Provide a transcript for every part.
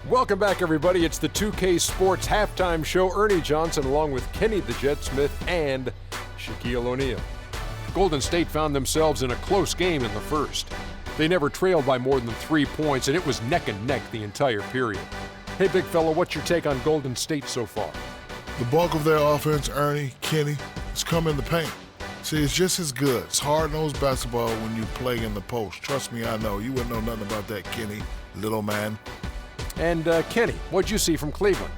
Welcome back, everybody. It's the 2K Sports Halftime Show. Ernie Johnson along with Kenny the Jet Smith and Shaquille O'Neal. Golden State found themselves in a close game in the first. They never trailed by more than 3 points, and it was neck and neck the entire period. Hey, big fella, what's your take on Golden State so far? The bulk of their offense, Ernie, Kenny, has come in the paint. See, it's just as good. It's hard-nosed basketball when you play in the post. Trust me, I know. You wouldn't know nothing about that, Kenny, little man. And Kenny, what'd you see from Cleveland?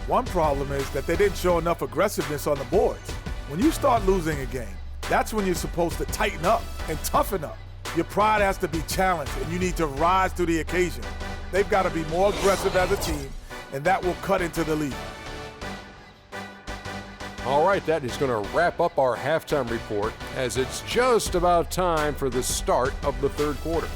One problem is that they didn't show enough aggressiveness on the boards. When you start losing a game, that's when you're supposed to tighten up and toughen up. Your pride has to be challenged, and you need to rise to the occasion. They've got to be more aggressive as a team, and that will cut into the lead. All right, that is going to wrap up our halftime report as it's just about time for the start of the third quarter.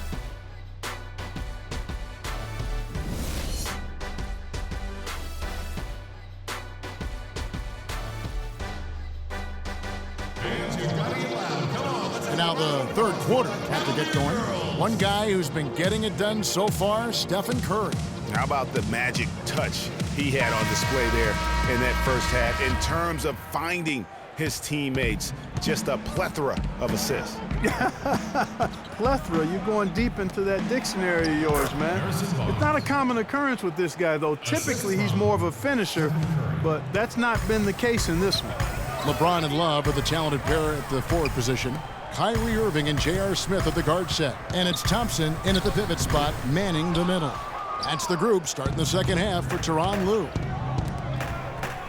And now the third quarter have to get going. One guy who's been getting it done so far, Stephen Curry. How about the magic touch he had on display there in that first half in terms of finding his teammates? Just a plethora of assists. Plethora, you're going deep into that dictionary of yours, man. It's not a common occurrence with this guy, though. Typically, he's more of a finisher, but that's not been the case in this one. LeBron and Love are the talented pair at the forward position. Kyrie Irving and J.R. Smith at the guard set. And it's Thompson in at the pivot spot, manning the middle. That's the group starting the second half for Tyronn Lue.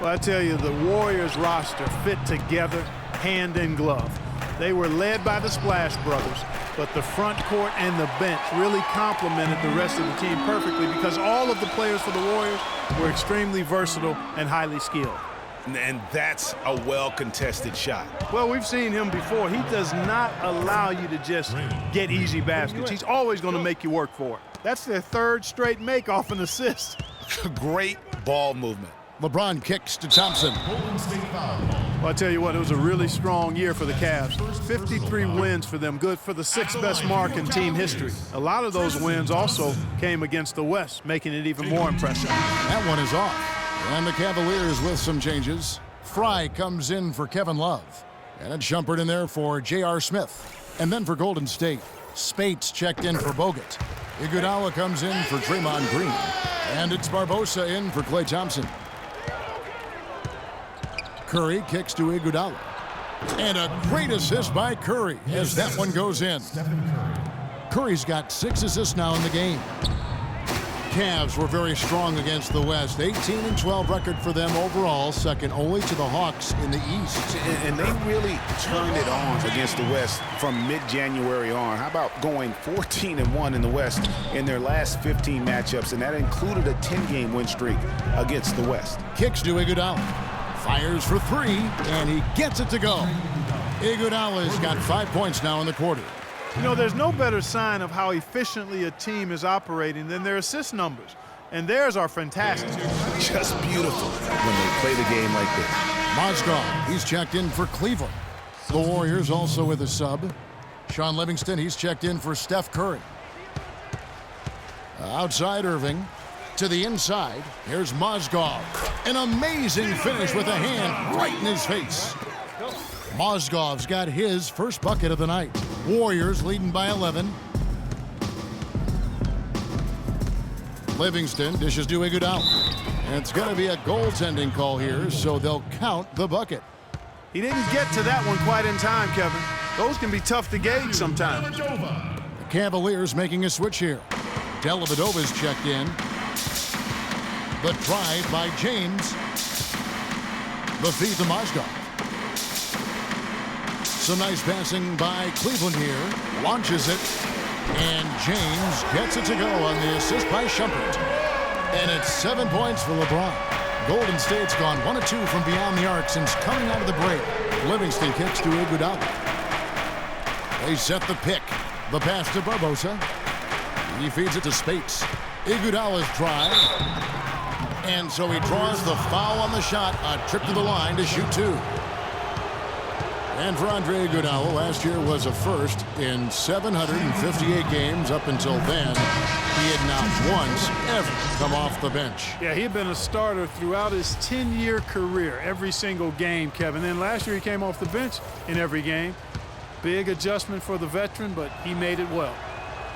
Well, I tell you, the Warriors roster fit together hand in glove. They were led by the Splash Brothers, but the front court and the bench really complemented the rest of the team perfectly because all of the players for the Warriors were extremely versatile and highly skilled. And that's a well-contested shot. Well, we've seen him before. He does not allow you to just get easy baskets. He's always going to make you work for it. That's their third straight make off an assist. Great ball movement. LeBron kicks to Thompson. Well, I tell you what, it was a really strong year for the Cavs. 53 wins for them, good for the sixth best mark in team history. A lot of those wins also came against the West, making it even more impressive. That one is off. And the Cavaliers with some changes. Fry comes in for Kevin Love. And it's Shumpert in there for J.R. Smith. And then for Golden State, Spates checked in for Bogut. Iguodala comes in for Draymond Green. And it's Barbosa in for Klay Thompson. Curry kicks to Iguodala. And a great assist by Curry as that one goes in. Curry's got 6 assists now in the game. Cavs were very strong against the West. 18-12 record for them overall, second only to the Hawks in the East. And they really turned it on against the West from mid-January on. How about going 14-1 in the West in their last 15 matchups, and that included a 10-game win streak against the West. Kicks to Iguodala. Fires for 3, and he gets it to go. Iguodala's got 5 points now in the quarter. You know, there's no better sign of how efficiently a team is operating than their assist numbers. And theirs are fantastic. Just beautiful when they play the game like this. Mozgov, he's checked in for Cleveland. The Warriors also with a sub. Sean Livingston, he's checked in for Steph Curry. Outside Irving. To the inside, here's Mozgov. An amazing finish with a hand right in his face. Mozgov's got his first bucket of the night. Warriors leading by 11. Livingston dishes to Iguodala. And it's going to be a goaltending call here, so they'll count the bucket. He didn't get to that one quite in time, Kevin. Those can be tough to gauge sometimes. The Cavaliers making a switch here. Dellavedova's checked in. The drive by James. The feed to Mozgov. Some nice passing by Cleveland here. Launches it. And James gets it to go on the assist by Shumpert. And it's 7 points for LeBron. Golden State's gone 1 of 2 from beyond the arc since coming out of the break. Livingston kicks to Iguodala. They set the pick. The pass to Barbosa. He feeds it to Spates. Iguodala's drive. And so he draws the foul on the shot. A trip to the line to shoot 2. And for Andre Iguodala, last year was a first in 758 games. Up until then, he had not once ever come off the bench. Yeah, he had been a starter throughout his 10-year career, every single game, Kevin. Then last year he came off the bench in every game. Big adjustment for the veteran, but he made it well.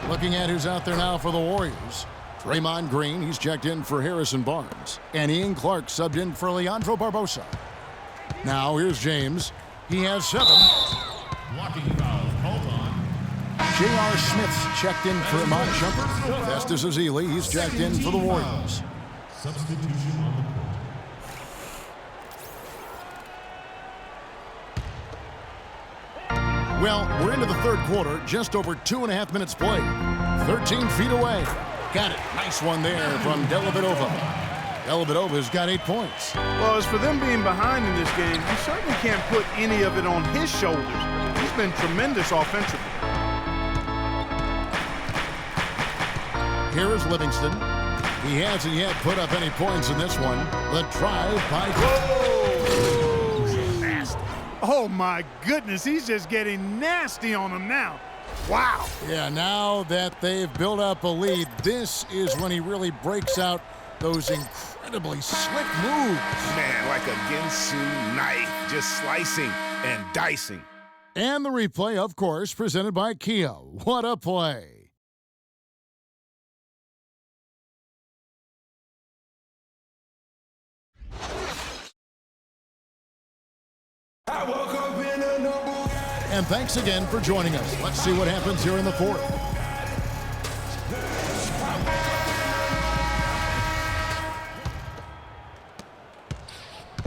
Looking at who's out there now for the Warriors. Draymond Green, he's checked in for Harrison Barnes. And Ian Clark subbed in for Leandro Barbosa. Now here's James. He has 7. Blocking foul called on. J.R. Smith's checked in for Iman Shumpert. Festus Ezeli, he's checked in for the Warriors. Substitution on the court. Well, we're into the third quarter, just over 2.5 minutes played. 13 feet away. Got it. Nice one there from Dellavedova. Dellavedova's got 8 points. Well, as for them being behind in this game, you certainly can't put any of it on his shoulders. He's been tremendous offensively. Here is Livingston. He hasn't yet put up any points in this one. The drive by... Oh, my goodness. He's just getting nasty on him now. Wow. Yeah, now that they've built up a lead, this is when he really breaks out those incredibly slick moves. Man, like a Ginsu knife, just slicing and dicing. And the replay, of course, presented by Kia. What a play. And thanks again for joining us. Let's see what happens here in the fourth.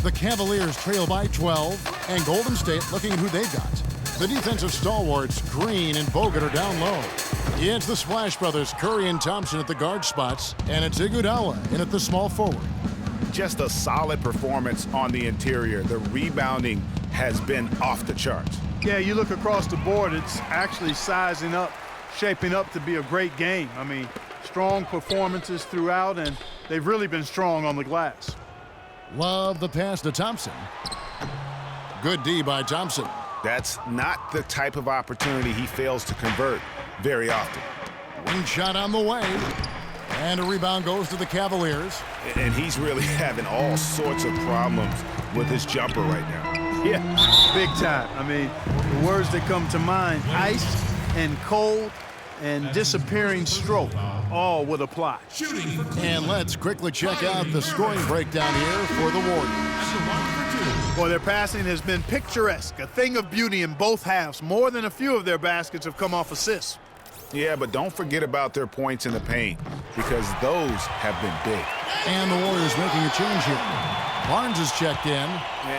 The Cavaliers trail by 12, and Golden State looking at who they've got. The defensive stalwarts, Green and Bogut, are down low. It's the Splash Brothers, Curry and Thompson at the guard spots, and it's Iguodala in at the small forward. Just a solid performance on the interior. The rebounding has been off the charts. Yeah, you look across the board, it's actually sizing up, shaping up to be a great game. I mean, strong performances throughout, and they've really been strong on the glass. Love the pass to Thompson. Good D by Thompson. That's not the type of opportunity he fails to convert very often. Wing shot on the way. And a rebound goes to the Cavaliers. And he's really having all sorts of problems with his jumper right now. Yeah, big time. I mean, the words that come to mind, ice and cold and disappearing stroke, all would apply. And let's quickly check out the scoring breakdown here for the Warriors. Boy, their passing has been picturesque, a thing of beauty in both halves. More than a few of their baskets have come off assists. Yeah, but don't forget about their points in the paint, because those have been big. And the Warriors making a change here. Barnes is checked in.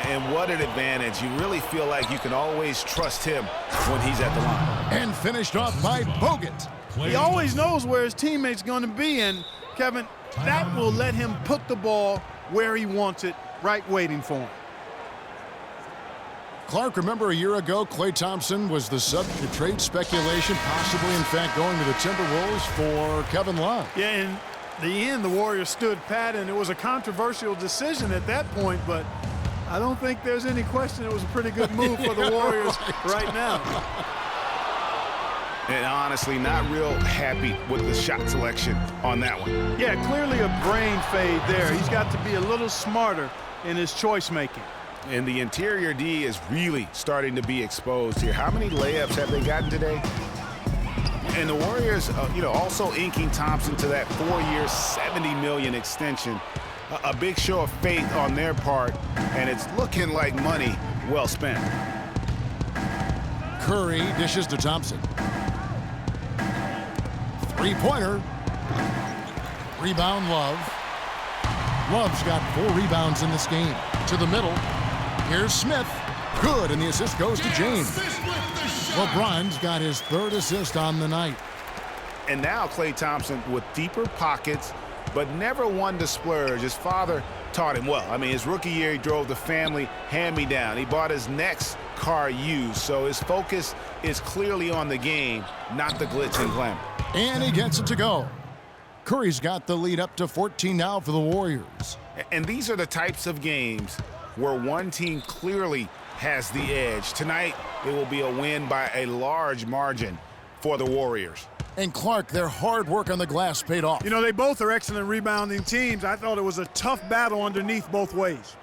And what an advantage. You really feel like you can always trust him when he's at the line. And finished off by Bogut. He always knows where his teammate's going to be, and, Kevin, that will let him put the ball where he wants it, right waiting for him. Clark, remember a year ago, Klay Thompson was the subject of trade speculation, possibly, in fact, going to the Timberwolves for Kevin Love. Yeah, in the end, the Warriors stood pat, and it was a controversial decision at that point, but I don't think there's any question it was a pretty good move for the Warriors right now. And honestly, not real happy with the shot selection on that one. Yeah, clearly a brain fade there. He's got to be a little smarter in his choice making. And the interior D is really starting to be exposed here. How many layups have they gotten today? And the Warriors, also inking Thompson to that 4-year, $70 million extension. A big show of faith on their part, and it's looking like money well spent. Curry dishes to Thompson. Three-pointer. Rebound, Love. Love's got 4 rebounds in this game. To the middle. Here's Smith. Good, and the assist goes to James. LeBron's got his 3rd assist on the night. And now Klay Thompson with deeper pockets, but never one to splurge. His father taught him well. I mean, his rookie year, he drove the family hand-me-down. He bought his next car used, so his focus is clearly on the game, not the glitz and glamour. And he gets it to go. Curry's got the lead up to 14 now for the Warriors. And these are the types of games where one team clearly has the edge. Tonight, it will be a win by a large margin for the Warriors. And Clark, their hard work on the glass paid off. You know, they both are excellent rebounding teams. I thought it was a tough battle underneath both ways.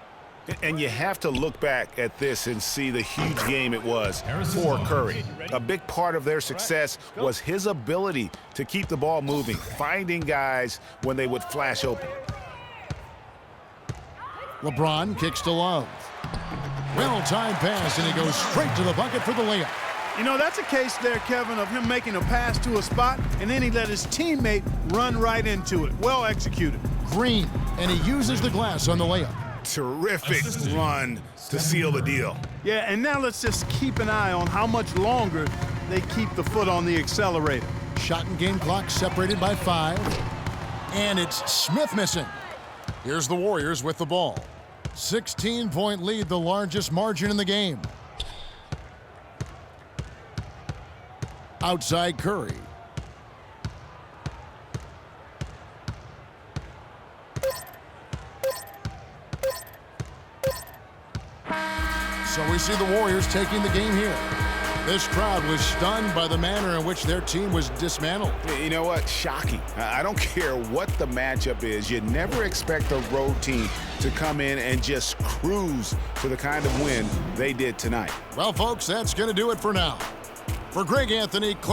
And you have to look back at this and see the huge game it was for Curry. A big part of their success was his ability to keep the ball moving, finding guys when they would flash open. LeBron kicks to Love. Well-timed pass, and he goes straight to the bucket for the layup. You know, that's a case there, Kevin, of him making a pass to a spot, and then he let his teammate run right into it. Well executed. Green, and he uses the glass on the layup. Terrific run to seal the deal. Yeah, and now let's just keep an eye on how much longer they keep the foot on the accelerator. Shot and game clock separated by 5. And it's Smith missing. Here's the Warriors with the ball. 16-point lead, the largest margin in the game. Outside Curry. So we see the Warriors taking the game here. This crowd was stunned by the manner in which their team was dismantled. You know what? Shocking. I don't care what the matchup is. You never expect a road team to come in and just cruise to the kind of win they did tonight. Well, folks, that's going to do it for now. For Greg Anthony, Clark.